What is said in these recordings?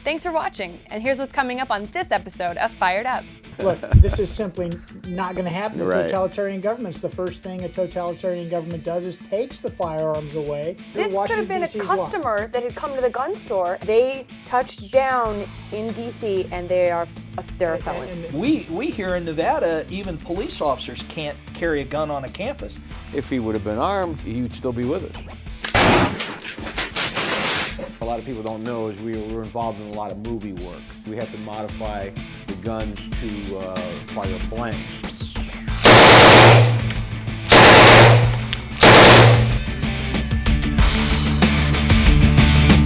Thanks for watching, and here's what's coming up on this episode of Fired Up. Look, this is simply not going to happen in Right. totalitarian governments. The first thing a totalitarian government does is takes the firearms away. This could have been a Washington, D.C. 's law. customer that had come to the gun store. They touched down in DC and they're a felon. And We here in Nevada, even police officers can't carry a gun on a campus. If he would have been armed, he would still be with us. A lot of people don't know is we were involved in a lot of movie work. We had to modify the guns to fire blanks.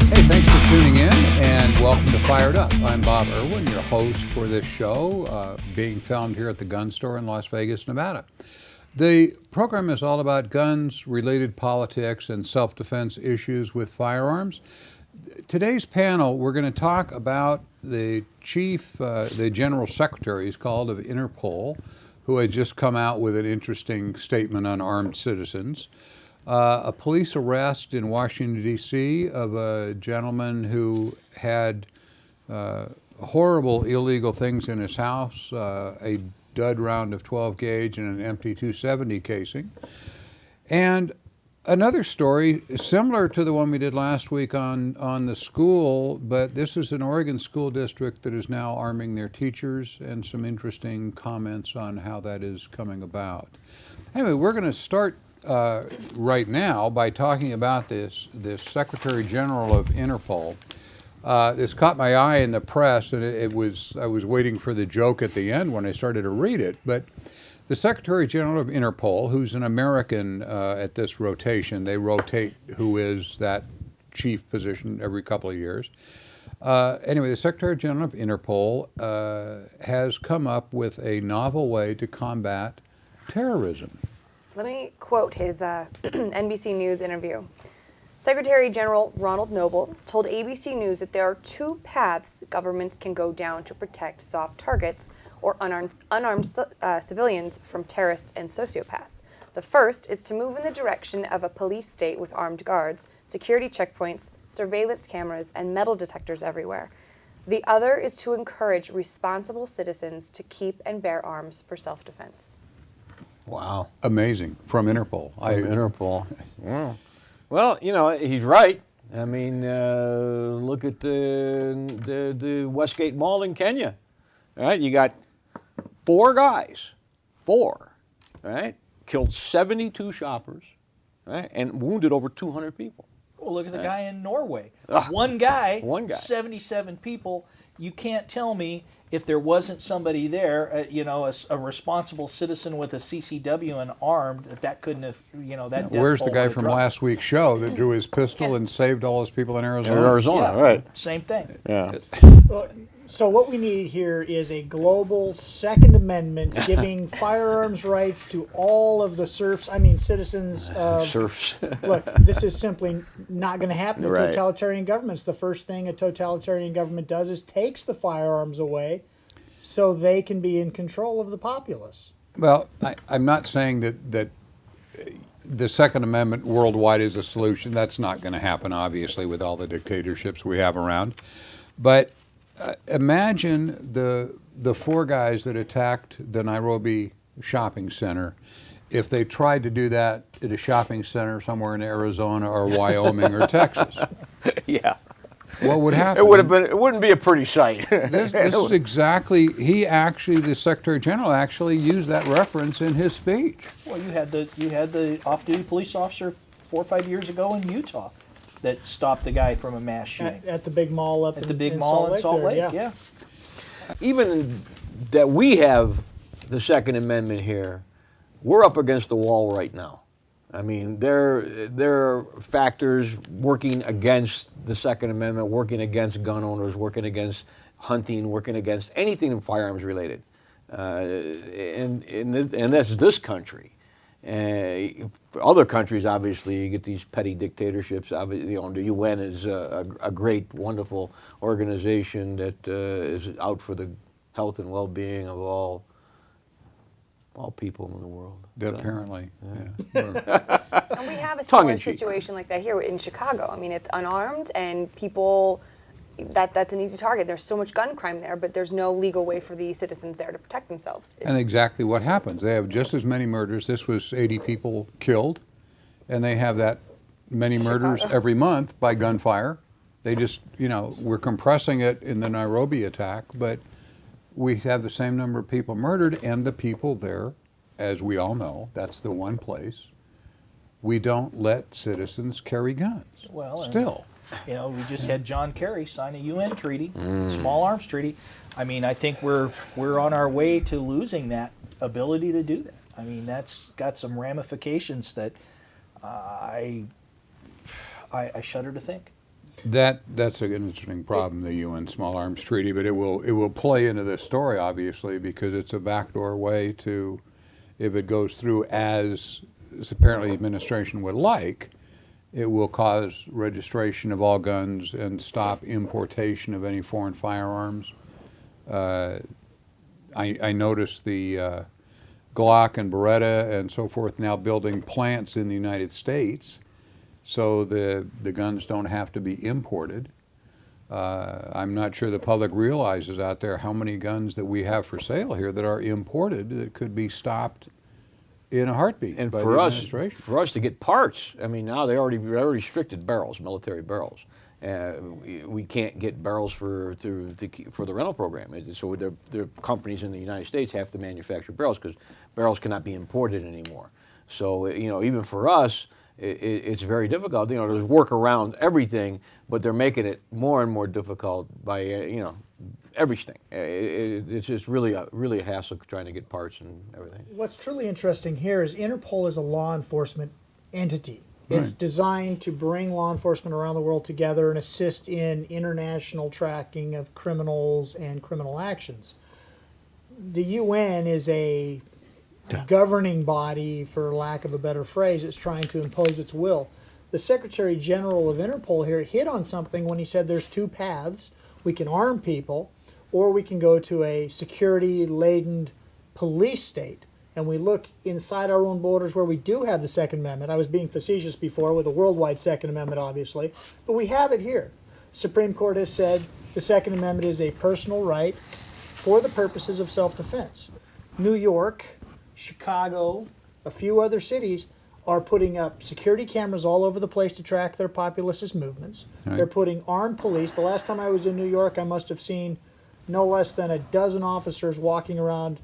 Hey, thanks for tuning in and welcome to Fired Up. I'm Bob Irwin, your host for this show, being filmed here at the gun store in Las Vegas, Nevada. The program is all about guns, related politics, and self-defense issues with firearms. Today's panel, we're going to talk about the chief, the general secretary, he's called, of INTERPOL, who had just come out with an interesting statement on armed citizens. A police arrest in Washington, D.C. of a gentleman who had horrible illegal things in his house, a dud round of 12 gauge and an empty 270 casing. And another story similar to the one we did last week on the school, but this is an Oregon school district that is now arming their teachers, and some interesting comments on how that is coming about. Anyway, we're going to start right now by talking about this Secretary General of INTERPOL. This caught my eye in the press, and I was waiting for the joke at the end when I started to read it. But the Secretary General of INTERPOL, who's an American at this rotation, they rotate who is that chief position every couple of years. Anyway, the Secretary General of INTERPOL has come up with a novel way to combat terrorism. Let me quote his NBC News interview. Secretary General Ronald Noble told ABC News that there are two paths governments can go down to protect soft targets or unarmed civilians from terrorists and sociopaths. The first is to move in the direction of a police state with armed guards, security checkpoints, surveillance cameras, and metal detectors everywhere. The other is to encourage responsible citizens to keep and bear arms for self-defense. Wow. Amazing. From INTERPOL. Interpol. Yeah. Well, you know, he's right. I mean, look at the Westgate Mall in Kenya. All right, you got four guys, right, killed 72 shoppers, right, and wounded over 200 people. Well, look at the guy in Norway. Ugh. One guy, One guy. 77 people. You can't tell me if there wasn't somebody there, a responsible citizen with a CCW and armed, that couldn't have, that. Where's the guy from last week's show that drew his pistol and saved all those people in Arizona? Arizona, Yeah, right. Same thing. Yeah. So what we need here is a global Second Amendment giving firearms rights to all of the citizens of... Serfs. Look, this is simply not going to happen in Right. totalitarian governments. The first thing a totalitarian government does is takes the firearms away so they can be in control of the populace. Well, I'm not saying that the Second Amendment worldwide is a solution. That's not going to happen, obviously, with all the dictatorships we have around. But imagine the four guys that attacked the Nairobi shopping center. If they tried to do that at a shopping center somewhere in Arizona or Wyoming or Texas, Yeah. what would happen? It wouldn't be a pretty sight. This is exactly, the Secretary General actually used that reference in his speech. Well, you had the off-duty police officer 4 or 5 years ago in Utah that stopped the guy from a mass shooting At the big mall up at in the big in mall in Salt Lake. there, Yeah. Even that we have the Second Amendment here, we're up against the wall right now. I mean, there are factors working against the Second Amendment, working against gun owners, working against hunting, working against anything firearms related. And that's this country. For other countries, obviously, you get these petty dictatorships. Obviously, the UN is a great, wonderful organization that is out for the health and well-being of all people in the world. Apparently, yeah. And we have a similar situation like that here in Chicago. I mean, it's unarmed and people, that's an easy target. There's so much gun crime there, but there's no legal way for the citizens there to protect themselves. And exactly what happens. They have just as many murders. This was 80 people killed, and they have that many murders every month by gunfire. They just, we're compressing it in the Nairobi attack, but we have the same number of people murdered, and the people there, as we all know, that's the one place we don't let citizens carry guns. Well, still. We just had John Kerry sign a UN treaty, small arms treaty. I mean, I think we're on our way to losing that ability to do that. I mean, that's got some ramifications that I shudder to think. That's an interesting problem, the UN Small Arms Treaty, but it will play into this story, obviously, because it's a backdoor way to, if it goes through as apparently the administration would like, it will cause registration of all guns and stop importation of any foreign firearms. I noticed the Glock and Beretta and so forth now building plants in the United States, so the guns don't have to be imported. I'm not sure the public realizes out there how many guns that we have for sale here that are imported that could be stopped in a heartbeat. And by for the us administration. to get parts, I mean, now they already restricted barrels, military barrels. We can't get barrels for the rental program. So the companies in the United States have to manufacture barrels because barrels cannot be imported anymore. So even for us, it's very difficult. There's work around everything, but they're making it more and more difficult by everything. It's just really a hassle trying to get parts and everything. What's truly interesting here is Interpol is a law enforcement entity. It's designed to bring law enforcement around the world together and assist in international tracking of criminals and criminal actions. The UN is a governing body, for lack of a better phrase. It's trying to impose its will. The Secretary General of Interpol here hit on something when he said there's two paths. We can arm people, or we can go to a security-laden police state. And we look inside our own borders where we do have the Second Amendment. I was being facetious before with a worldwide Second Amendment, obviously, but we have it here. Supreme Court has said the Second Amendment is a personal right for the purposes of self-defense. New York, Chicago, a few other cities are putting up security cameras all over the place to track their populace's movements. Right. They're putting armed police. The last time I was in New York, I must have seen no less than a dozen officers walking around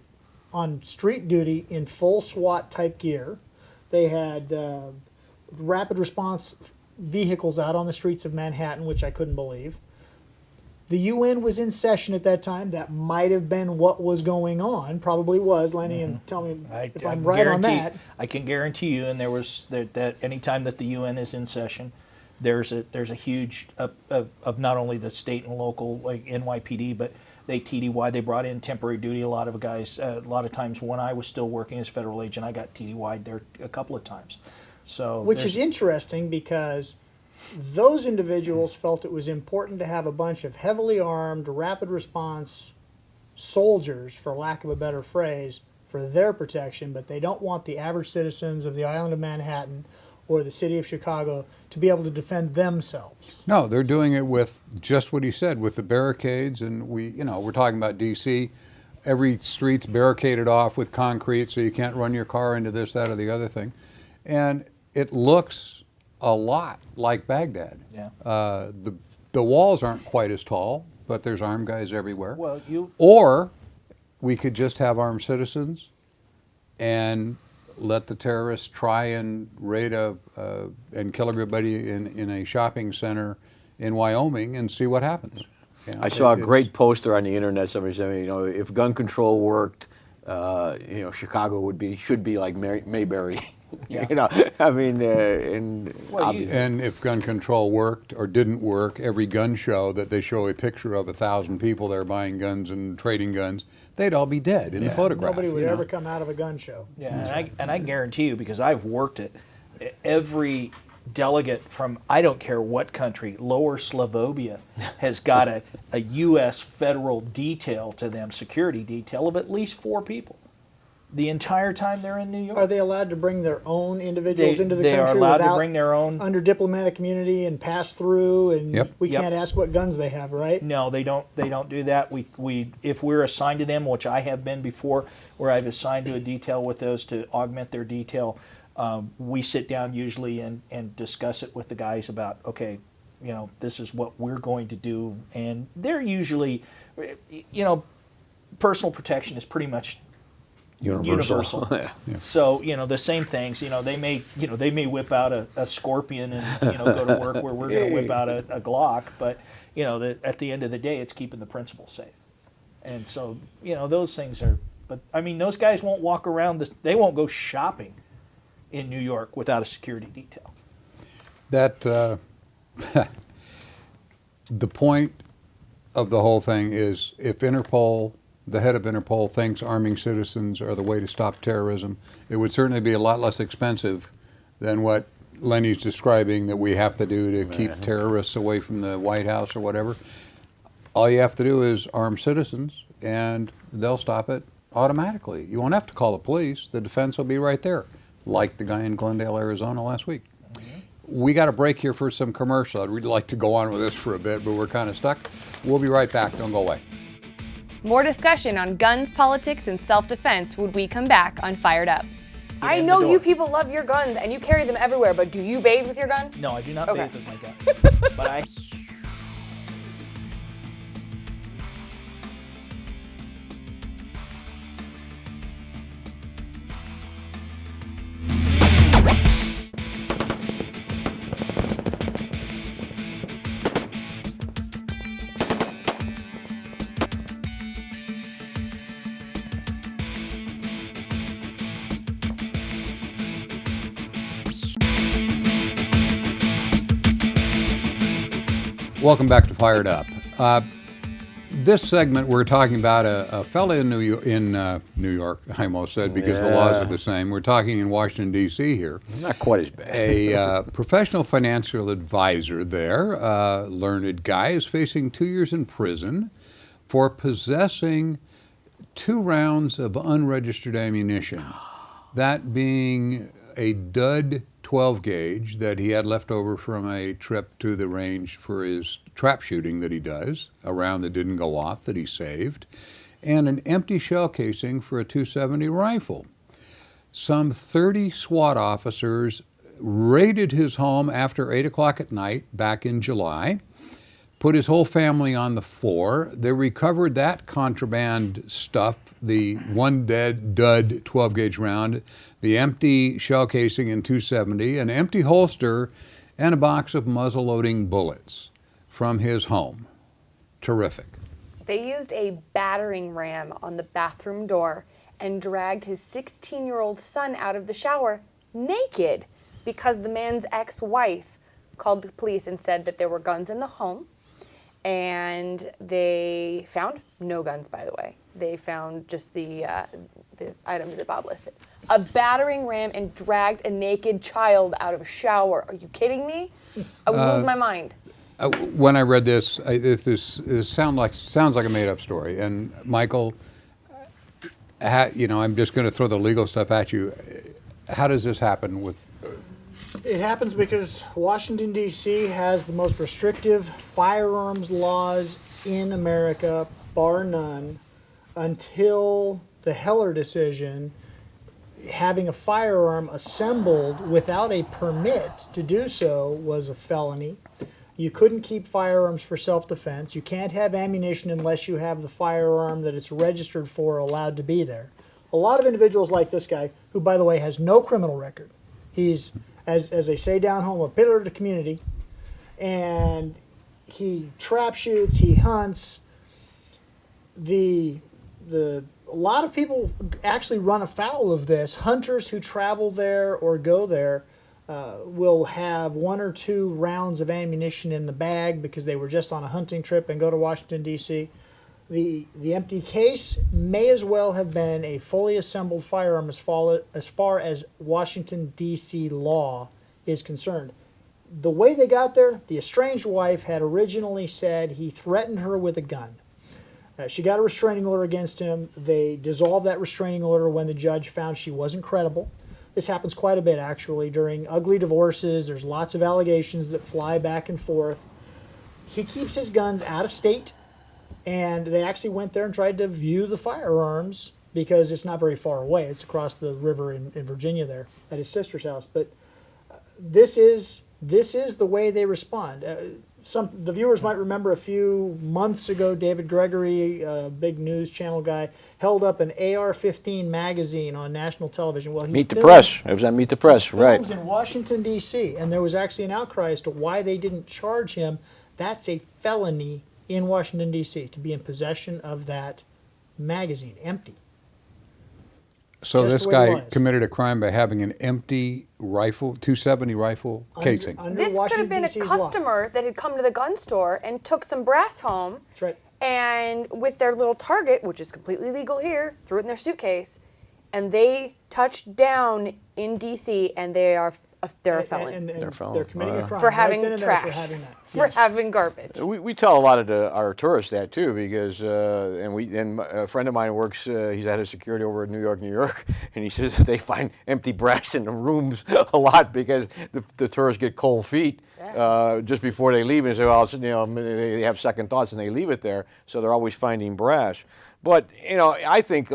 on street duty in full SWAT type gear. They had rapid response vehicles out on the streets of Manhattan, which I couldn't believe. The UN was in session at that time. That might have been what was going on. Probably was. Lenny, and tell me if I'm right on that. I can guarantee you, and there was that any time that the UN is in session, there's a huge of not only the state and local like NYPD, but they TDY. They brought in temporary duty. A lot of guys. A lot of times when I was still working as federal agent, I got TDY'd there a couple of times. So which is interesting because those individuals felt it was important to have a bunch of heavily armed, rapid response soldiers, for lack of a better phrase, for their protection, but they don't want the average citizens of the island of Manhattan or the city of Chicago to be able to defend themselves. No, they're doing it with just what he said, with the barricades, and we're talking about D.C. Every street's barricaded off with concrete, so you can't run your car into this, that, or the other thing, and it looks a lot like Baghdad. Yeah. The walls aren't quite as tall, but there's armed guys everywhere. Well, Or we could just have armed citizens and let the terrorists try and raid and kill everybody in a shopping center in Wyoming and see what hahappens. I saw a great poster on the internet. Somebody said, if gun control worked, Chicago should be like Mayberry. Yeah. I mean, and if gun control worked or didn't work, every gun show that they show a picture of 1,000 people there buying guns and trading guns, they'd all be dead in the photograph. Nobody would ever come out of a gun show. Yeah, and I guarantee you, because I've worked it, every delegate from I don't care what country, Lower Slovenia, has got a U.S. federal detail to them, security detail of at least 4 people. The entire time they're in New York. Are they allowed to bring their own individuals into the they country are allowed without to bring their own. under diplomatic immunity and pass through? And Yep. we Yep. can't ask what guns they have, right? No, they don't. They don't do that. We if we're assigned to them, which I have been before, where I've assigned to a detail with those to augment their detail, we sit down usually and discuss it with the guys about, okay, this is what we're going to do, and they're usually, personal protection is pretty much universal. Yeah. So the same things. They may whip out a scorpion and go to work where we're going to whip out a Glock, but at the end of the day, it's keeping the principal safe. And so those things are. But I mean, those guys won't walk around. They won't go shopping in New York without a security detail. That the point of the whole thing is, if Interpol, the head of Interpol, thinks arming citizens are the way to stop terrorism, it would certainly be a lot less expensive than what Lenny's describing that we have to do to keep terrorists away from the White House or whatever. All you have to do is arm citizens, and they'll stop it automatically. You won't have to call the police. The defense will be right there, like the guy in Glendale, Arizona last week. We got a break here for some commercial. I'd really like to go on with this for a bit, but we're kind of stuck. We'll be right back. Don't go away. More discussion on guns, politics, and self-defense when we come back on Fired Up. I know you people love your guns and you carry them everywhere, but do you bathe with your gun? No, I do not Okay. bathe with my gun. But I. Welcome back to Fired Up. This segment, we're talking about a fella in New York, I almost said, because the laws are the same. We're talking in Washington, D.C. here. Not quite as bad. A professional financial advisor there, learned guy, is facing 2 years in prison for possessing 2 rounds of unregistered ammunition. That being a dud 12 gauge that he had left over from a trip to the range for his trap shooting that he does, a round that didn't go off that he saved, and an empty shell casing for a .270 rifle. Some 30 SWAT officers raided his home after 8 o'clock at night back in July, put his whole family on the floor. They recovered that contraband stuff, the one dead dud 12 gauge round, the empty shell casing in .270, an empty holster, and a box of muzzle loading bullets from his home. Terrific. They used a battering ram on the bathroom door and dragged his 16-year-old son out of the shower naked because the man's ex-wife called the police and said that there were guns in the home. And they found no guns, by the way. They found just the items that Bob listed. A battering ram and dragged a naked child out of a shower. Are you kidding me? I would lose my mind. When I read this, this sounds like a made-up story. And Michael, I'm just going to throw the legal stuff at you. How does this happen with? It happens because Washington, D.C. has the most restrictive firearms laws in America, bar none. Until the Heller decision, having a firearm assembled without a permit to do so was a felony. You couldn't keep firearms for self-defense. You can't have ammunition unless you have the firearm that it's registered for allowed to be there. A lot of individuals like this guy, who, by the way, has no criminal record. He's, as they say down home, a pillar of the community. And he trap shoots, he hunts. A lot of people actually run afoul of this. Hunters who travel there or go there will have 1 or 2 rounds of ammunition in the bag because they were just on a hunting trip and go to Washington, D.C. The empty case may as well have been a fully assembled firearm as far as Washington, D.C. law is concerned. The way they got there, the estranged wife had originally said he threatened her with a gun. She got a restraining order against him. They dissolved that restraining order when the judge found she wasn't credible. This happens quite a bit, actually, during ugly divorces. There's lots of allegations that fly back and forth. He keeps his guns out of state, and they actually went there and tried to view the firearms because it's not very far away. It's across the river in Virginia there at his sister's house. But this is the way they respond. The viewers might remember a few months ago, David Gregory, a big news channel guy, held up an AR-15 magazine on national television. Well, Meet the Press. It was on Meet the Press, right? Films in Washington, D.C., and there was actually an outcry as to why they didn't charge him. That's a felony in Washington, D.C., to be in possession of that magazine, empty. So Just this the way it guy was. committed a crime by having an empty rifle, 270 rifle casing. Under This could have Washington, been a D.C.'s law. customer that had come to the gun store and took some brass home, That's right. and with their little target, which is completely legal here, threw it in their suitcase, and they touched down in D.C. and they're a felon And They're a felon. they're committing a crime for right having then and there trash, for having that. for Yes. having garbage. We tell a lot of our tourists that too, because and a friend of mine works. He's at a security over in New York, and he says that they find empty brass in the rooms a lot because the tourists get cold feet just before they leave, and say, well, they have second thoughts and they leave it there, so they're always finding brass. But I think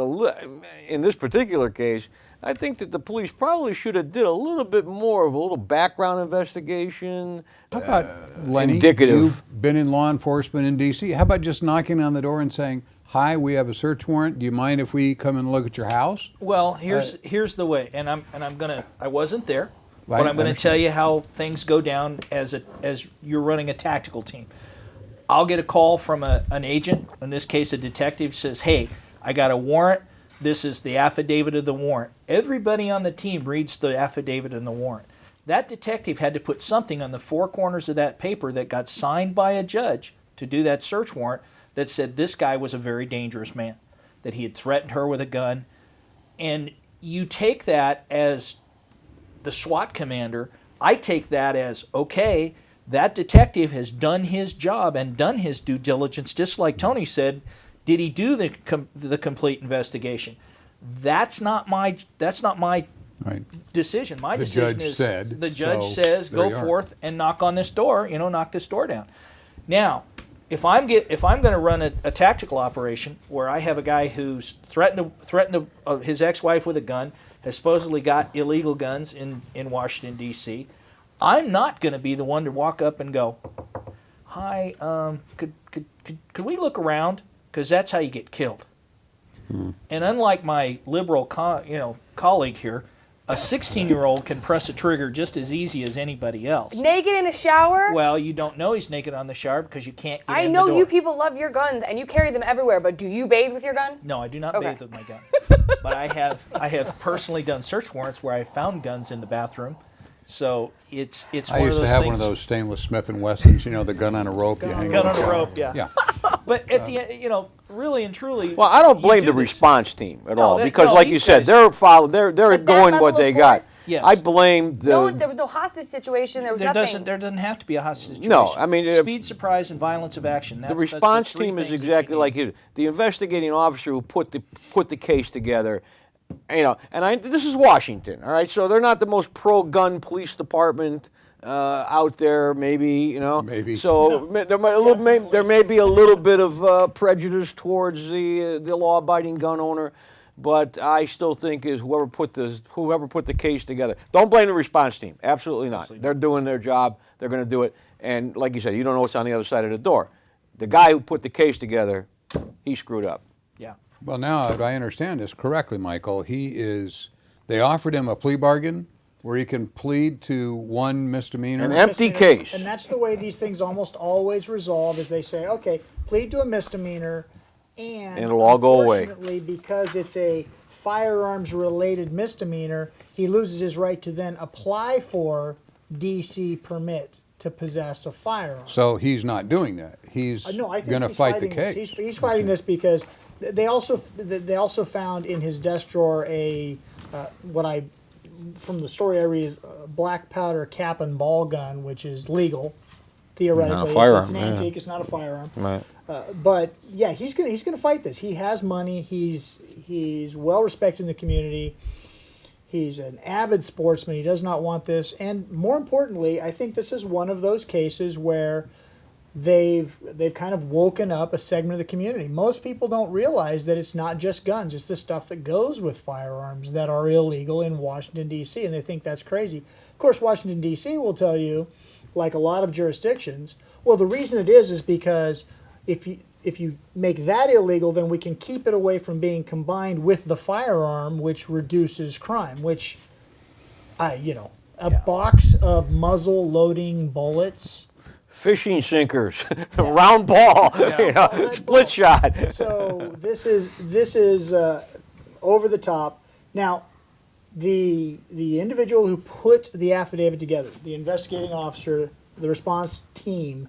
in this particular case, I think that the police probably should have did a little bit more of a little background investigation. How about, Lenny, indicative. you've been in law enforcement in D.C. How about just knocking on the door and saying, hi, we have a search warrant. Do you mind if we come and look at your house? Well, here's the way, and I wasn't there, Right, but I'm gonna understand. tell you how things go down as you're running a tactical team. I'll get a call from an agent, in this case a detective, says, hey, I got a warrant. This is the affidavit of the warrant. Everybody on the team reads the affidavit and the warrant. That detective had to put something on the four corners of that paper that got signed by a judge to do that search warrant that said this guy was a very dangerous man, that he had threatened her with a gun. And you take that as the SWAT commander. I take that as, okay, that detective has done his job and done his due diligence, just like Tony said. Did he do the complete investigation? That's not my Right. decision. My The decision judge is said, the judge so says there go you are. forth and knock on this door. Knock this door down. Now, if I'm going to run a tactical operation where I have a guy who's threatened his ex-wife with a gun, has supposedly got illegal guns in Washington D.C., I'm not going to be the one to walk up and go, hi, could we look around? Because that's how you get killed. And unlike my liberal colleague here, a 16-year-old can press a trigger just as easy as anybody else. Naked in a shower? Well, you don't know he's naked on the shower because you can't get I in know the door. you people love your guns and you carry them everywhere, but do you bathe with your gun? No, I do not Okay. bathe with my gun. But I have personally done search warrants where I found guns in the bathroom. So it's I one of used those to have things. one of those stainless Smith & Wessons, the gun on a rope. You hang Gun over on a the- rope, yeah. Yeah. But at the end, really and truly. Well, I don't you blame do the this. response team at No, all that- because, no, like you these said, guys- they're But that going level what they of got. force? Yes. I blame No, the. there was no hostage situation. There was There nothing. doesn't have to be a hostage situation. No, I mean, speed, surprise, and violence of action. The response team is exactly like it. The investigating officer who put the case together, this is Washington, all right. So they're not the most pro-gun police department out there, maybe. Maybe. So there may be a little bit of prejudice towards the law-abiding gun owner, but I still think is whoever put the case together. Don't blame the response team. Absolutely not. They're doing their job. They're going to do it. And like you said, you don't know what's on the other side of the door. The guy who put the case together, he screwed up. Yeah. Well, now if I understand this correctly, Michael, they offered him a plea bargain where he can plead to one misdemeanor. An empty case. And that's the way these things almost always resolve, is they say, okay, plead to a misdemeanor, and it'll all go away. Unfortunately, because it's a firearms-related misdemeanor, he loses his right to then apply for DC permit to possess a firearm. So he's not doing that. He's No, I think going to he's fight the fighting case. this. He's fighting this because they also found in his desk drawer from the story I read is a black powder cap and ball gun, which is legal. theoretically. Not a firearm, It's an yeah. antique. It's not a firearm. Right. But yeah, he's gonna fight this. He has money. He's well respected in the community. He's an avid sportsman. He does not want this. And more importantly, I think this is one of those cases where they've kind of woken up a segment of the community. Most people don't realize that it's not just guns. It's the stuff that goes with firearms that are illegal in Washington, D.C., and they think that's crazy. Of course, Washington, D.C. will tell you, like a lot of jurisdictions, well, the reason it is because if you make that illegal, then we can keep it away from being combined with the firearm, which reduces crime, which, box of muzzle loading bullets. Fishing sinkers, round ball, split shot. So this is over the top. Now, the individual who put the affidavit together, the investigating officer, the response team,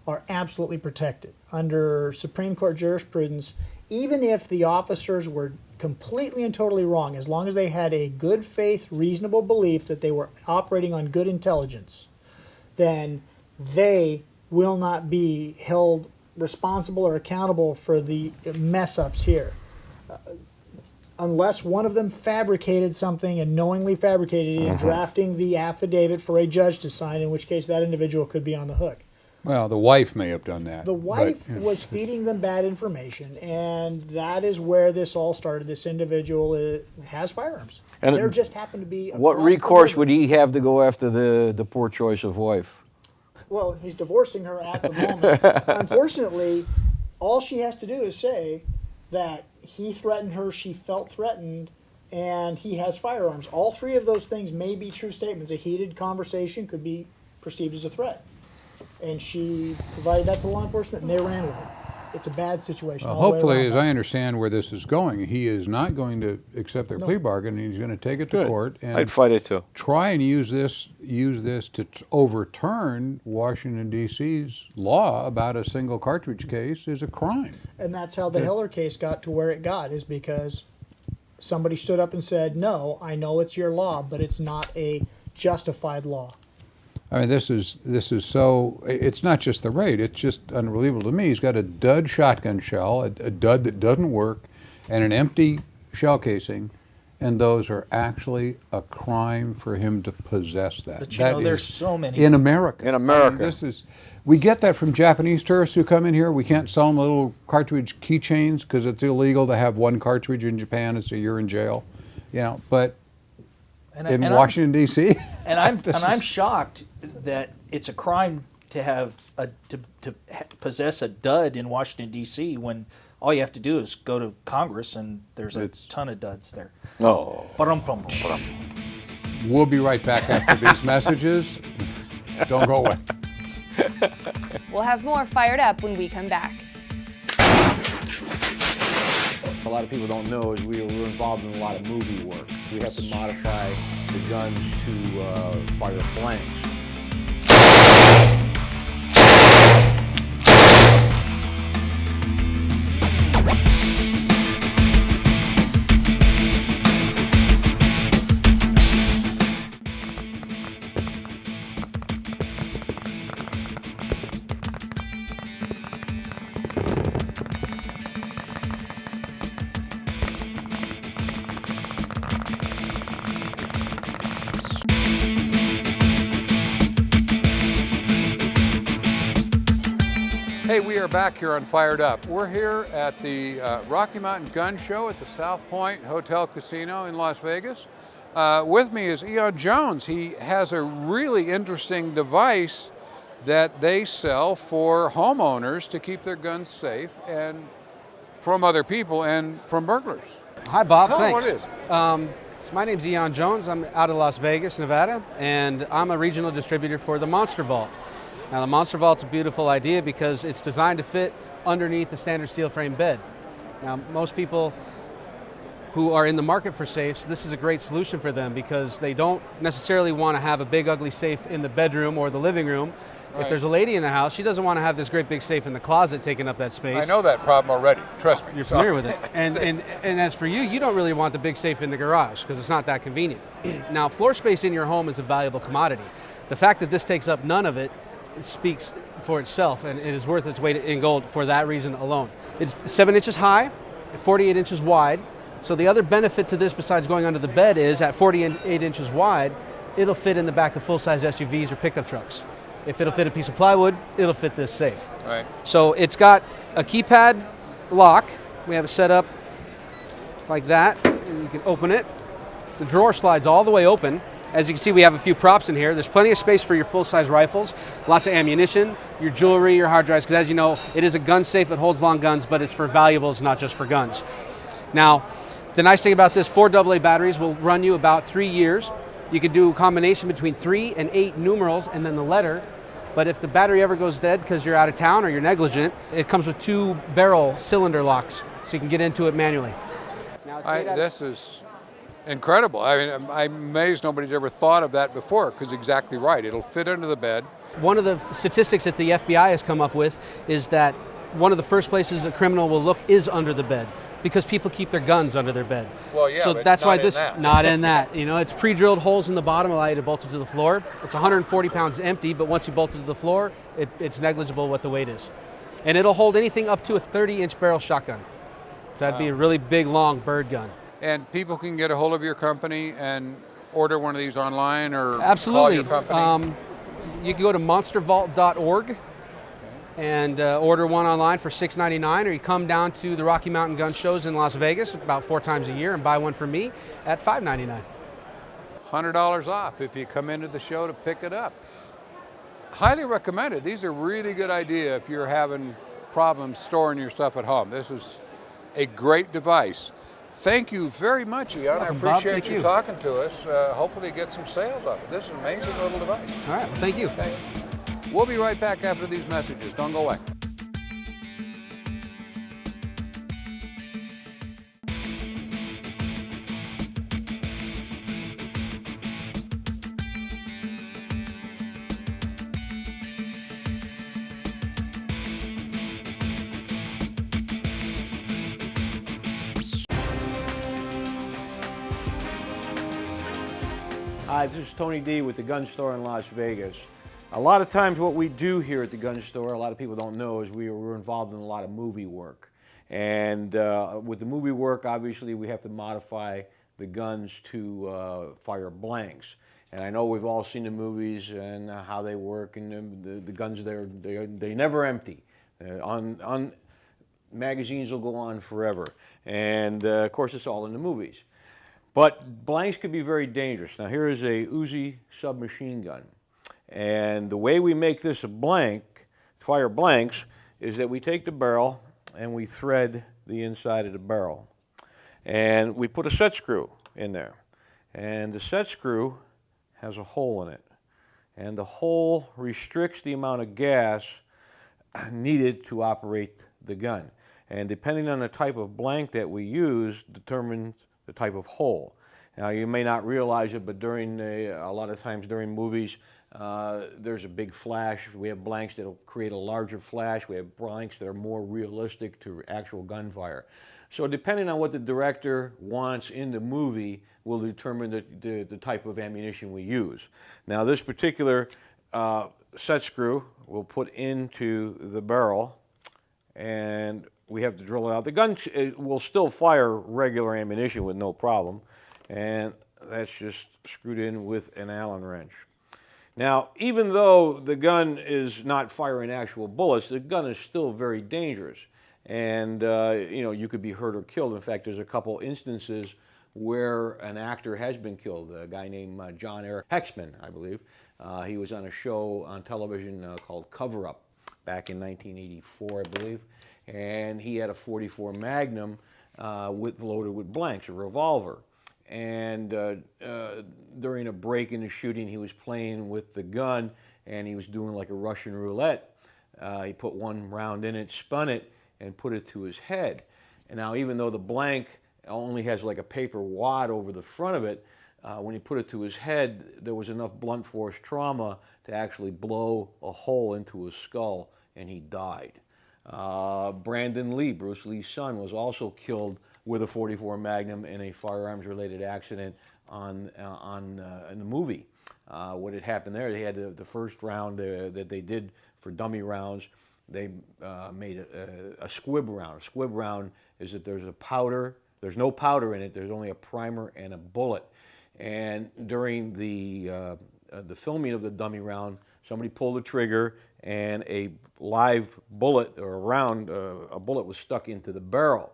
are absolutely protected under Supreme Court jurisprudence. Even if the officers were completely and totally wrong, as long as they had a good faith, reasonable belief that they were operating on good intelligence, then they will not be held responsible or accountable for the mess ups here. Unless one of them fabricated something and knowingly fabricated it in drafting the affidavit for a judge to sign, in which case that individual could be on the hook. Well, the wife may have done that. The wife but, was feeding them bad information, and that is where this all started. This individual has firearms. And there just happened to be... What across the recourse border. would he have to go after the poor choice of wife? Well, he's divorcing her at the moment. Unfortunately, all she has to do is say that he threatened her, she felt threatened, and he has firearms. All three of those things may be true statements. A heated conversation could be perceived as a threat. And she provided that to law enforcement, and they ran with it. It's a bad situation. all the way hopefully, around. as I understand where this is going, he is not going to accept their plea bargain. He's going to take it to Good. court and I'd fight it too. try and use this to overturn Washington, D.C.'s law about a single cartridge case is a crime. And that's how the Hiller case got to where it got, is because somebody stood up and said, no, I know it's your law, but it's not a justified law. I mean, this is so. It's not just the rate. It's just unbelievable to me. He's got a dud shotgun shell, a dud that doesn't work, and an empty shell casing, and those are actually a crime for him to possess that. But That there's is so many. in America. In America. We get that from Japanese tourists who come in here. We can't sell them little cartridge keychains because it's illegal to have one cartridge in Japan. It's a year in jail, But in Washington D.C. And I'm shocked that it's a crime to have to possess a dud in Washington D.C. when all you have to do is go to Congress and there's a ton of duds there. No. Ba-dum-bum. We'll be right back after these messages. Don't go away. We'll have more Fired Up when we come back. A lot of people don't know is we were involved in a lot of movie work. We have to modify the guns to fire blanks. Hey, we are back here on Fired Up. We're here at the Rocky Mountain Gun Show at the South Point Hotel Casino in Las Vegas. With me is Ian Jones. He has a really interesting device that they sell for homeowners to keep their guns safe and from other people and from burglars. Hi, Bob. Tell Thanks. them what it is. So my name's Ian Jones. I'm out of Las Vegas, Nevada, and I'm a regional distributor for the Monster Vault. Now, the Monster Vault's a beautiful idea because it's designed to fit underneath the standard steel frame bed. Now, most people who are in the market for safes, this is a great solution for them because they don't necessarily want to have a big ugly safe in the bedroom or the living room. Right. If there's a lady in the house, she doesn't want to have this great big safe in the closet taking up that space. I know that problem already. Trust me. You're familiar with it. And as for you, you don't really want the big safe in the garage because it's not that convenient. Now, floor space in your home is a valuable commodity. The fact that this takes up none of it speaks for itself, and it is worth its weight in gold for that reason alone. It's 7 inches high, 48 inches wide. So the other benefit to this besides going under the bed is at 48 inches wide, it'll fit in the back of full-size SUVs or pickup trucks. If it'll fit a piece of plywood, it'll fit this safe. Right. So it's got a keypad lock. We have it set up like that, and you can open it. The drawer slides all the way open. As you can see, we have a few props in here. There's plenty of space for your full-size rifles, lots of ammunition, your jewelry, your hard drives, because as you know, it is a gun safe that holds long guns, but it's for valuables, not just for guns. Now, the nice thing about this, 4 AA batteries will run you about 3 years. You could do a combination between 3 and 8 numerals and then the letter. But if the battery ever goes dead because you're out of town or you're negligent, it comes with 2 barrel cylinder locks, so you can get into it manually. Now This is incredible. I mean, I'm amazed nobody's ever thought of that before, because exactly right. It'll fit under the bed. One of the statistics that the FBI has come up with is that one of the first places a criminal will look is under the bed, because people keep their guns under their bed. Well, yeah, so but that's not why in this that. not in that. You know, it's pre-drilled holes in the bottom, allow you to bolt it to the floor. It's 140 pounds empty, but once you bolt it to the floor, it's negligible what the weight is. And it'll hold anything up to a 30-inch barrel shotgun. So that'd be a really big, long bird gun. And people can get a hold of your company and order one of these online, or Absolutely. call your company? You can go to monstervault.org and order one online for $6.99, or you come down to the Rocky Mountain Gun Shows in Las Vegas about 4 times a year and buy one from me at $5.99. $100 off if you come into the show to pick it up. Highly recommended. These are really good idea if you're having problems storing your stuff at home. This is a great device. Thank you very much, Ian. I appreciate you talking to us. Hopefully get some sales off it. This is an amazing little device. All right, well, thank you. Thank you. We'll be right back after these messages. Don't go away. Hi, this is Tony D with the Gun Store in Las Vegas. A lot of times what we do here at the Gun Store, a lot of people don't know, is we're involved in a lot of movie work. And with the movie work, obviously we have to modify the guns to fire blanks. And I know we've all seen the movies and how they work, and the guns they never empty. Magazines will go on forever. And of course it's all in the movies. But blanks could be very dangerous. Now here is a Uzi submachine gun. And the way we make this a blank, fire blanks, is that we take the barrel and we thread the inside of the barrel. And we put a set screw in there. And the set screw has a hole in it. And the hole restricts the amount of gas needed to operate the gun. And depending on the type of blank that we use determines the type of hole. Now you may not realize it, but during a lot of times during movies, there's a big flash. We have blanks that will create a larger flash. We have blanks that are more realistic to actual gunfire. So depending on what the director wants in the movie will determine the type of ammunition we use. Now this particular set screw we'll put into the barrel, and we have to drill it out. The gun will still fire regular ammunition with no problem, and that's just screwed in with an Allen wrench. Now, even though the gun is not firing actual bullets, the gun is still very dangerous, and you know, you could be hurt or killed. In fact, there's a couple instances where an actor has been killed. A guy named John Eric Hexman, I believe. He was on a show on television called Cover Up back in 1984, I believe. And he had a .44 Magnum loaded with blanks, a revolver. And during a break in the shooting, he was playing with the gun, and he was doing like a Russian roulette. He put one round in it, spun it, and put it to his head. And now, even though the blank only has like a paper wad over the front of it, when he put it to his head, there was enough blunt force trauma to actually blow a hole into his skull, and he died. Brandon Lee, Bruce Lee's son, was also killed with a .44 Magnum in a firearms-related accident in the movie. What had happened there, they had the first round that they did for dummy rounds, they made a squib round. A squib round is that there's no powder in it, there's only a primer and a bullet. And during the filming of the dummy round, somebody pulled the trigger and a live bullet or a bullet was stuck into the barrel.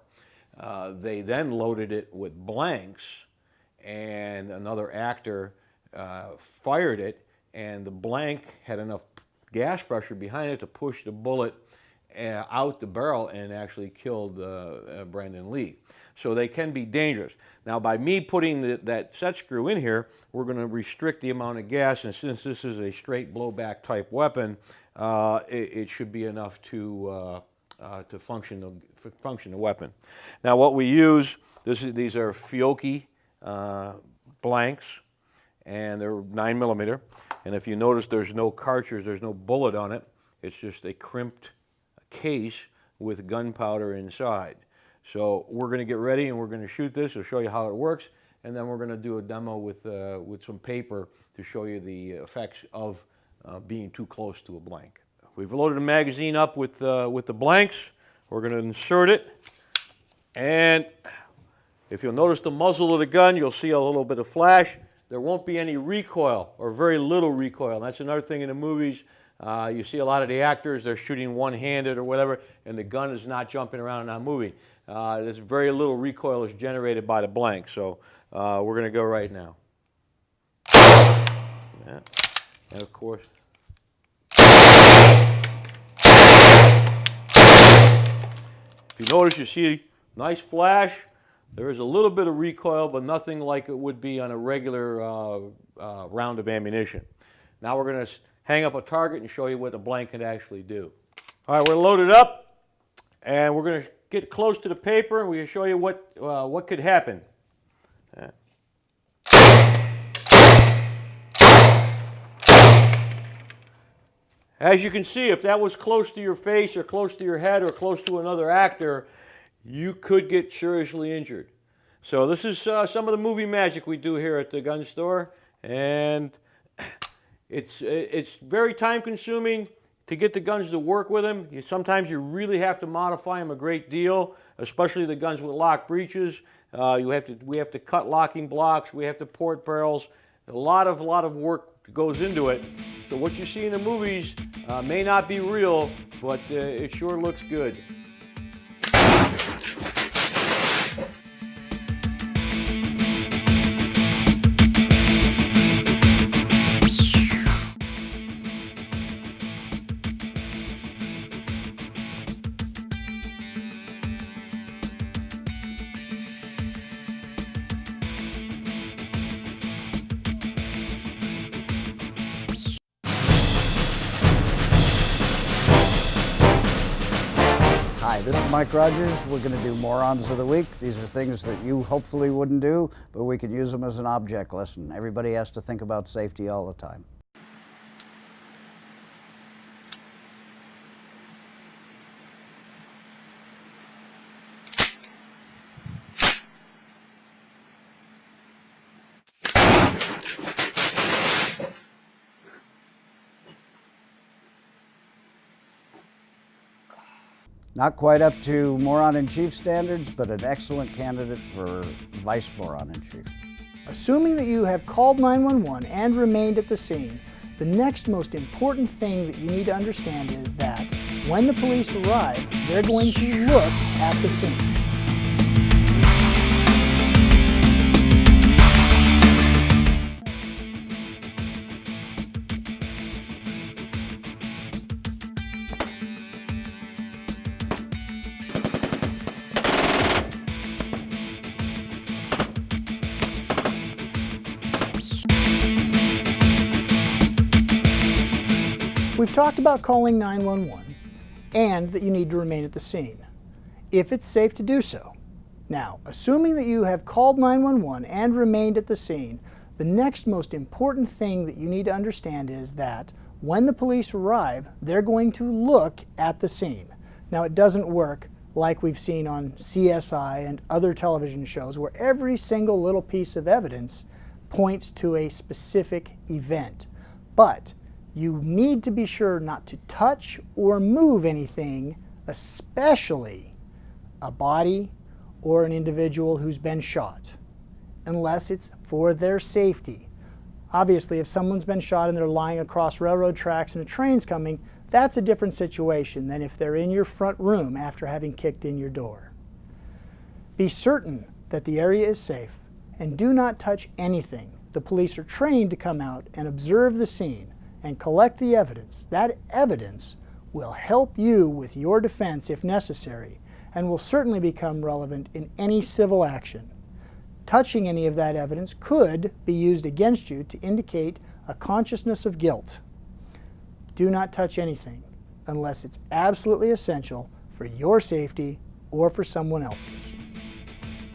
They then loaded it with blanks, and another actor fired it, and the blank had enough gas pressure behind it to push the bullet out the barrel and actually killed Brandon Lee. So they can be dangerous. Now, by me putting that set screw in here, we're going to restrict the amount of gas, and since this is a straight blowback type weapon, it should be enough to function the weapon. Now, what we use, these are Fiocchi blanks, and they're 9mm. And if you notice, there's no cartridge, there's no bullet on it. It's just a crimped case with gunpowder inside. So we're going to get ready and we're going to shoot this. I'll show you how it works, and then we're going to do a demo with some paper to show you the effects of being too close to a blank. We've loaded the magazine up with the blanks. We're going to insert it, and if you'll notice the muzzle of the gun, you'll see a little bit of flash. There won't be any recoil, or very little recoil. And that's another thing in the movies. You see a lot of the actors, they're shooting one-handed or whatever, and the gun is not jumping around and not moving. There's very little recoil is generated by the blank, so we're going to go right now. Yeah. And of course, if you notice, you see nice flash. There is a little bit of recoil, but nothing like it would be on a regular round of ammunition. Now we're going to hang up a target and show you what the blank can actually do. All right, we're loaded up, and we're going to get close to the paper, and we can show you what could happen. As you can see, if that was close to your face or close to your head or close to another actor, you could get seriously injured. So this is some of the movie magic we do here at the gun store, and it's very time consuming to get the guns to work with them. Sometimes you really have to modify them a great deal, especially the guns with lock breeches. We have to cut locking blocks, we have to port barrels. A lot of work goes into it. So what you see in the movies may not be real, but it sure looks good. Hi, this is Mike Rogers. We're going to do Morons of the Week. These are things that you hopefully wouldn't do, but we can use them as an object lesson. Everybody has to think about safety all the time. Not quite up to Moron-in-Chief standards, but an excellent candidate for Vice Moron-in-Chief. Assuming that you have called 911 and remained at the scene, the next most important thing that you need to understand is that when the police arrive, they're going to look at the scene. We've talked about calling 911 and that you need to remain at the scene, if it's safe to do so. Now, assuming that you have called 911 and remained at the scene, the next most important thing that you need to understand is that when the police arrive, they're going to look at the scene. Now, it doesn't work like we've seen on CSI and other television shows where every single little piece of evidence points to a specific event. But you need to be sure not to touch or move anything, especially a body or an individual who's been shot, unless it's for their safety. Obviously, if someone's been shot and they're lying across railroad tracks and a train's coming, that's a different situation than if they're in your front room after having kicked in your door. Be certain that the area is safe and do not touch anything. The police are trained to come out and observe the scene and collect the evidence. That evidence will help you with your defense if necessary and will certainly become relevant in any civil action. Touching any of that evidence could be used against you to indicate a consciousness of guilt. Do not touch anything unless it's absolutely essential for your safety or for someone else's.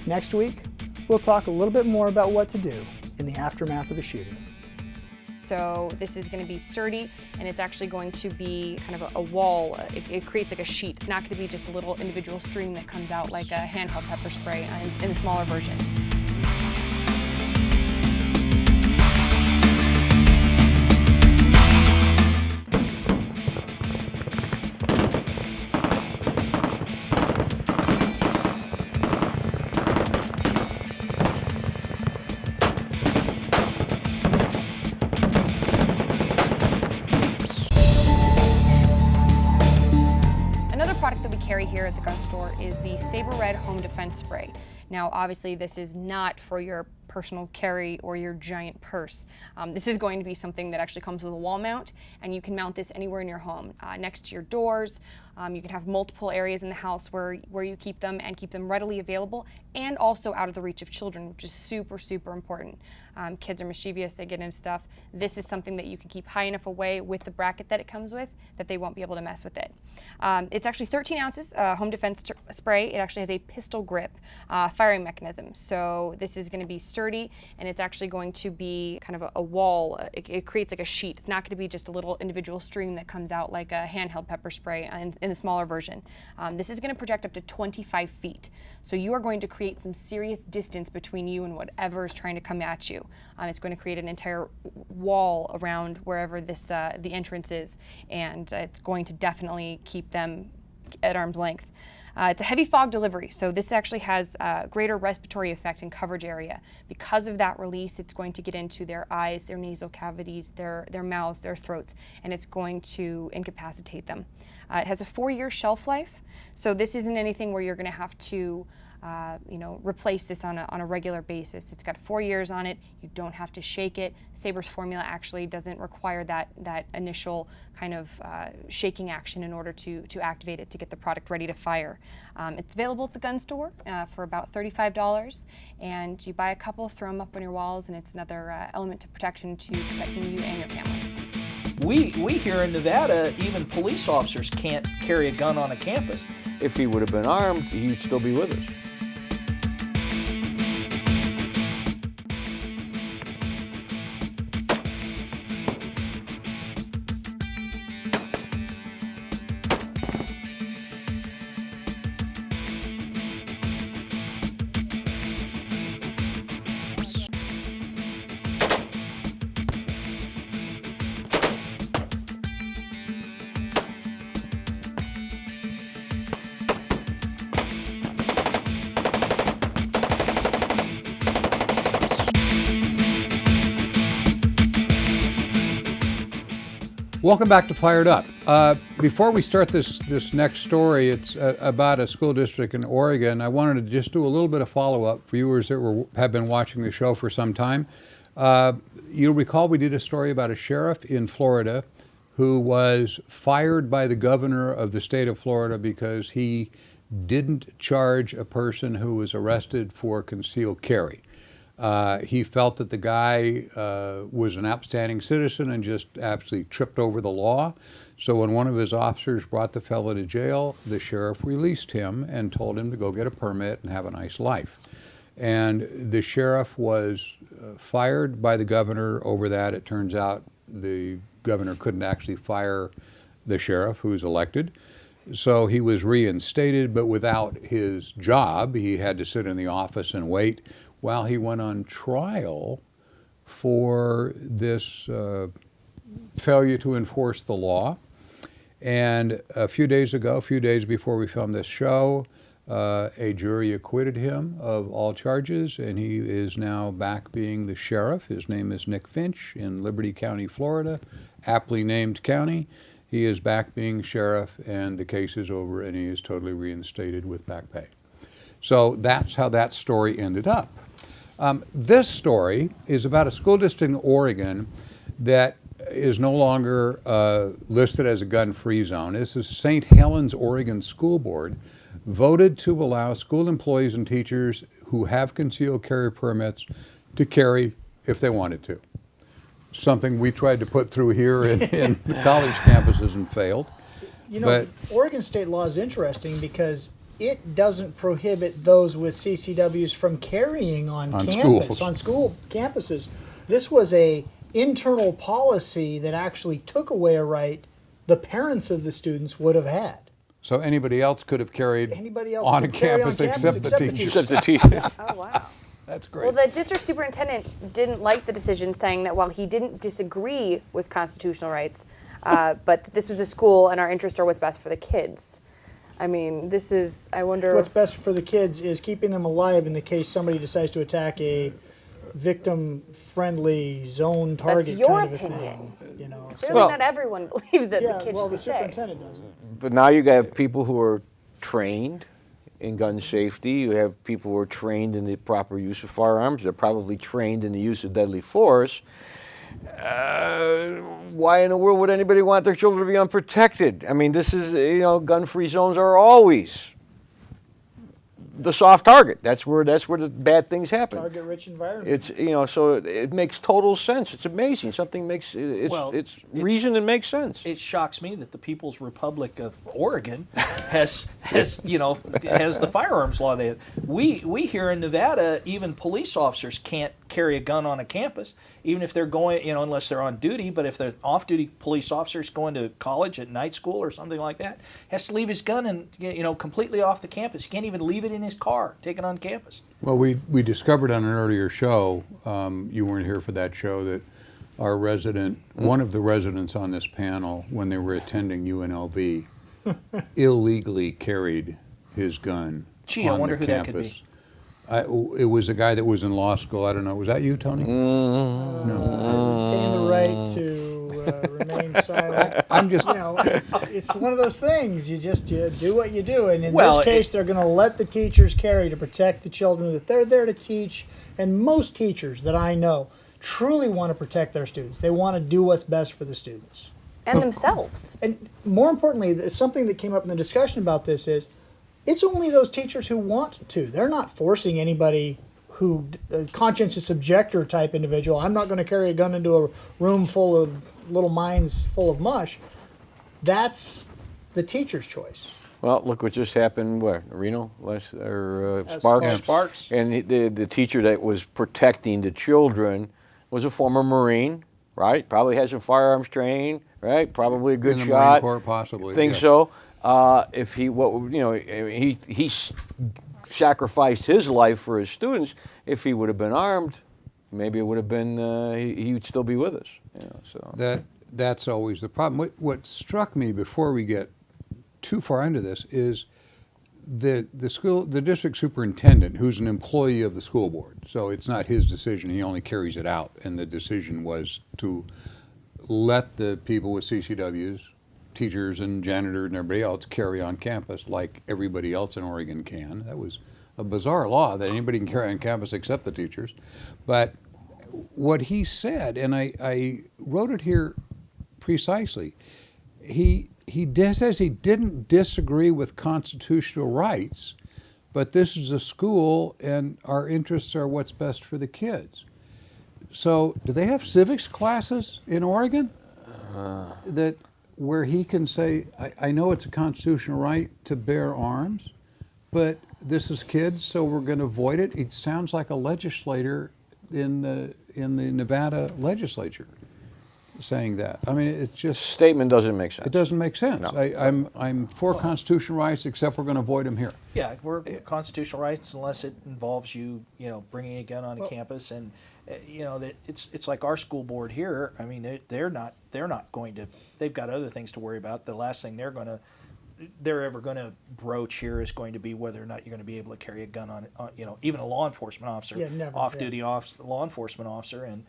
Next week, we'll talk a little bit more about what to do in the aftermath of a shooting. So this is going to be sturdy, and it's actually going to be kind of a wall. It creates like a sheet. It's not going to be just a little individual stream that comes out like a handheld pepper spray in the smaller version. Carry here at the gun store is the Saber Red Home Defense Spray. Now, obviously, this is not for your personal carry or your giant purse. This is going to be something that actually comes with a wall mount, and you can mount this anywhere in your home, next to your doors. You can have multiple areas in the house where you keep them and keep them readily available, and also out of the reach of children, which is super, super important. Kids are mischievous, they get into stuff. This is something that you can keep high enough away with the bracket that it comes with that they won't be able to mess with it. It's actually 13 ounces home defense spray. It actually has a pistol grip firing mechanism. So this is going to be sturdy, and it's actually going to be kind of a wall. It creates like a sheet. It's not going to be just a little individual stream that comes out like a handheld pepper spray in the smaller version. This is going to project up to 25 feet. So you are going to create some serious distance between you and whatever is trying to come at you. It's going to create an entire wall around wherever the entrance is, and it's going to definitely keep them at arm's length. It's a heavy fog delivery, so this actually has greater respiratory effect and coverage area. Because of that release, it's going to get into their eyes, their nasal cavities, their mouths, their throats, and it's going to incapacitate them. It has a 4-year shelf life, so this isn't anything where you're going to have to replace this on a regular basis. It's got 4 years on it. You don't have to shake it. Saber's formula actually doesn't require that initial kind of shaking action in order to activate it to get the product ready to fire. It's available at the gun store for about $35, and you buy a couple, throw them up on your walls, and it's another element to protection to protecting you and your family. We here in Nevada, even police officers can't carry a gun on a campus. If he would have been armed, he'd still be with us. Welcome back to Fired Up. Before we start this next story, it's about a school district in Oregon. I wanted to just do a little bit of follow-up for viewers that have been watching the show for some time. You'll recall we did a story about a sheriff in Florida who was fired by the governor of the state of Florida because he didn't charge a person who was arrested for concealed carry. He felt that the guy was an upstanding citizen and just absolutely tripped over the law. So when one of his officers brought the fellow to jail, the sheriff released him and told him to go get a permit and have a nice life. And the sheriff was fired by the governor over that. It turns out the governor couldn't actually fire the sheriff who was elected. So he was reinstated, but without his job. He had to sit in the office and wait while he went on trial for this failure to enforce the law. And a few days before we filmed this show, a jury acquitted him of all charges, and he is now back being the sheriff. His name is Nick Finch in Liberty County, Florida, aptly named county. He is back being sheriff, and the case is over, and he is totally reinstated with back pay. So that's how that story ended up. This story is about a school district in Oregon that is no longer listed as a gun-free zone. This is St. Helens, Oregon School Board voted to allow school employees and teachers who have concealed carry permits to carry if they wanted to. Something we tried to put through here in college campuses and failed. You know, Oregon state law is interesting because it doesn't prohibit those with CCWs from carrying on campus, on school campuses. This was a internal policy that actually took away a right the parents of the students would have had. So anybody else could have carried on campus except the teachers. Except the teachers. Oh, wow. That's great. Well, the district superintendent didn't like the decision, saying that while he didn't disagree with constitutional rights, but this was a school and our interests are what's best for the kids. I mean, this is, I wonder. What's best for the kids is keeping them alive in the case somebody decides to attack a victim-friendly zone target. That's your kind of opinion. A thing, you know. Clearly not everyone believes that the kids well, should the be safe. superintendent doesn't. But now you have people who are trained in gun safety. You have people who are trained in the proper use of firearms. They're probably trained in the use of deadly force. Why in the world would anybody want their children to be unprotected? I mean, this is, you know, gun-free zones are always the soft target. That's where the bad things happen. Target-rich environment. It's, you know, so it makes total sense. It's amazing. Something makes it's reason and makes sense. It shocks me that the People's Republic of Oregon has the firearms law. We here in Nevada, even police officers can't carry a gun on a campus, even if they're going, you know, unless they're on duty. But if they're off-duty police officers going to college at night school or something like that, has to leave his gun and, you know, completely off the campus. He can't even leave it in his car, take it on campus. Well, we discovered on an earlier show, you weren't here for that show, that our resident, one of the residents on this panel, when they were attending UNLV, illegally carried his gun Gee, on I wonder the who that could be. campus. It was a guy that was in law school. I don't know. Was that you, Tony? No. Retain the right to remain silent. I'm just, You know, it's one of those things. You do what you do, and in Well, this case, they're going to let the teachers carry to protect the children that they're there to teach. And most teachers that I know truly want to protect their students. They want to do what's best for the students. And themselves. And more importantly, something that came up in the discussion about this is, it's only those teachers who want to. They're not forcing anybody who, a conscientious objector type individual. I'm not going to carry a gun into a room full of little mines full of mush. That's the teacher's choice. Well, look what just happened. Where Reno, Sparks. Sparks. And the teacher that was protecting the children was a former Marine, right? Probably has some firearms training, right? Probably a good in the shot. Marine Corps, possibly. Think yeah. so. If he sacrificed his life for his students. If he would have been armed, maybe it would have been he would still be with us. You know, so That's always the problem. What struck me before we get too far into this is the district superintendent, who's an employee of the school board. So it's not his decision. He only carries it out, and the decision was to let the people with CCWs, teachers and janitors and everybody else, carry on campus like everybody else in Oregon can. That was a bizarre law that anybody can carry on campus except the teachers. But what he said, and I wrote it here precisely, he says he didn't disagree with constitutional rights, but this is a school and our interests are what's best for the kids. So do they have civics classes in Oregon where he can say, I know it's a constitutional right to bear arms, but this is kids, so we're going to avoid it? It sounds like a legislator in the Nevada legislature. saying that. I mean, it's just, Statement doesn't make sense. it doesn't make sense. No. I'm for constitutional rights, except we're going to avoid them here. Yeah, we're constitutional rights unless it involves you, bringing a gun onto campus, and that it's like our school board here. I mean, they're not going to. They've got other things to worry about. The last thing they're ever going to broach here is going to be whether or not you're going to be able to carry a gun on even a law enforcement officer, off-duty law enforcement officer, and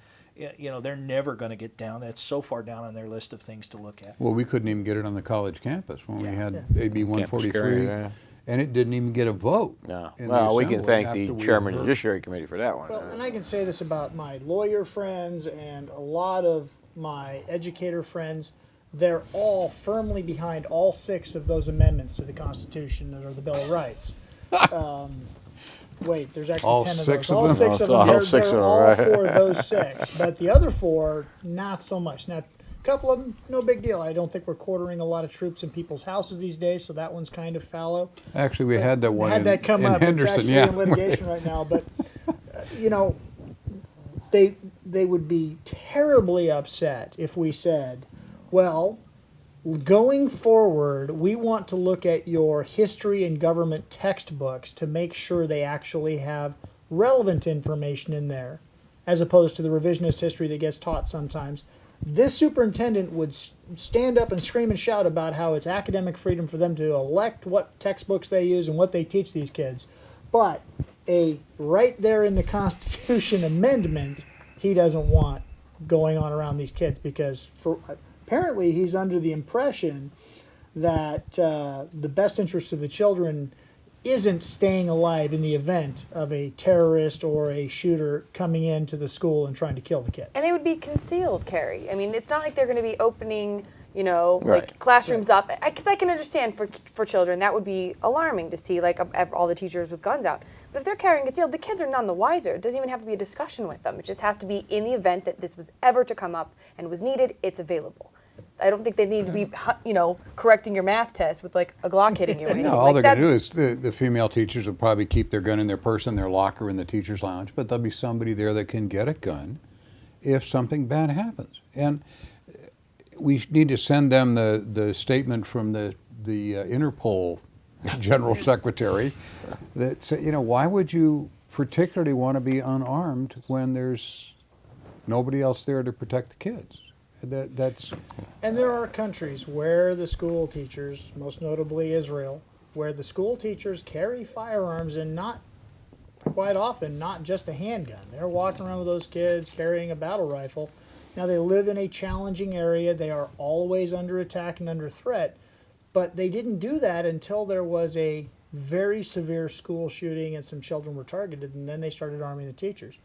they're never going to get down. That's so far down on their list of things to look at. Well, we couldn't even get it on the college campus when we had AB Campus 143, carry, yeah. and it didn't even get a vote. No. in the Well, we can assembly thank after the we chairman of heard- the Judiciary Committee for that one. Well, and I can say this about my lawyer friends and a lot of my educator friends. They're all firmly behind all 6 of those amendments to the Constitution that are the Bill of Rights. Wait, there's actually All 10 of 6 those. of All them? 6 of them. All They're, 6 of they're them, all right. for those 6. But the other 4, not so much. Now, a couple of them, no big deal. I don't think we're quartering a lot of troops in people's houses these days, so that one's kind of fallow. Actually, we had that one Had that come in up. Henderson, it's actually yeah. in litigation right now, but they would be terribly upset if we said, well, going forward, we want to look at your history and government textbooks to make sure they actually have relevant information in there, as opposed to the revisionist history that gets taught sometimes. This superintendent would stand up and scream and shout about how it's academic freedom for them to elect what textbooks they use and what they teach these kids. But right there in the Constitution amendment, he doesn't want going on around these kids, because apparently he's under the impression that the best interest of the children isn't staying alive in the event of a terrorist or a shooter coming into the school and trying to kill the kids. And they would be concealed carry. I mean, it's not like they're going to be opening, Right. like classrooms up. Because I can understand for children that would be alarming to see like all the teachers with guns out. But if they're carrying concealed, the kids are none the wiser. It doesn't even have to be a discussion with them. It just has to be in the event that this was ever to come up and was needed, it's available. I don't think they need to be, correcting your math test with like a Glock hitting you. Or anything. No, all Like they're that- going to do is the female teachers will probably keep their gun in their purse in their locker in the teacher's lounge, but there'll be somebody there that can get a gun if something bad happens. And we need to send them the statement from the Interpol General Secretary that said, why would you particularly want to be unarmed when there's nobody else there to protect the kids? And there are countries where the school teachers, most notably Israel, where the school teachers carry firearms, and not quite often not just a handgun. They're walking around with those kids carrying a battle rifle. Now, they live in a challenging area. They are always under attack and under threat. But they didn't do that until there was a very severe school shooting and some children were targeted, and then they started arming the teachers.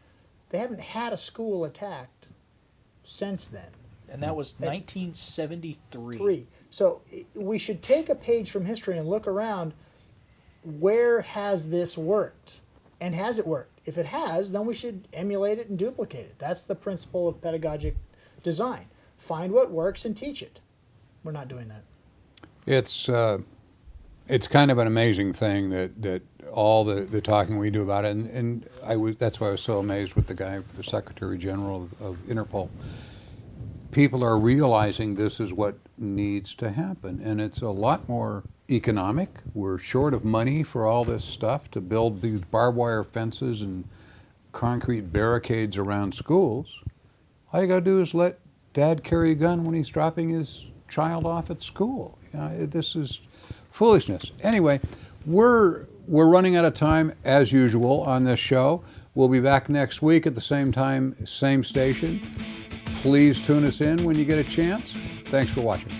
They haven't had a school attacked since then. And that was 1973. 3. So we should take a page from history and look around. Where has this worked? And has it worked? If it has, then we should emulate it and duplicate it. That's the principle of pedagogic design. Find what works and teach it. We're not doing that. It's kind of an amazing thing that all the talking we do about it, and that's why I was so amazed with the guy, the Secretary General of Interpol. People are realizing this is what needs to happen, and it's a lot more economic. We're short of money for all this stuff to build these barbed wire fences and concrete barricades around schools. All you got to do is let Dad carry a gun when he's dropping his child off at school. This is foolishness. Anyway, we're running out of time as usual on this show. We'll be back next week at the same time, same station. Please tune us in when you get a chance. Thanks for watching.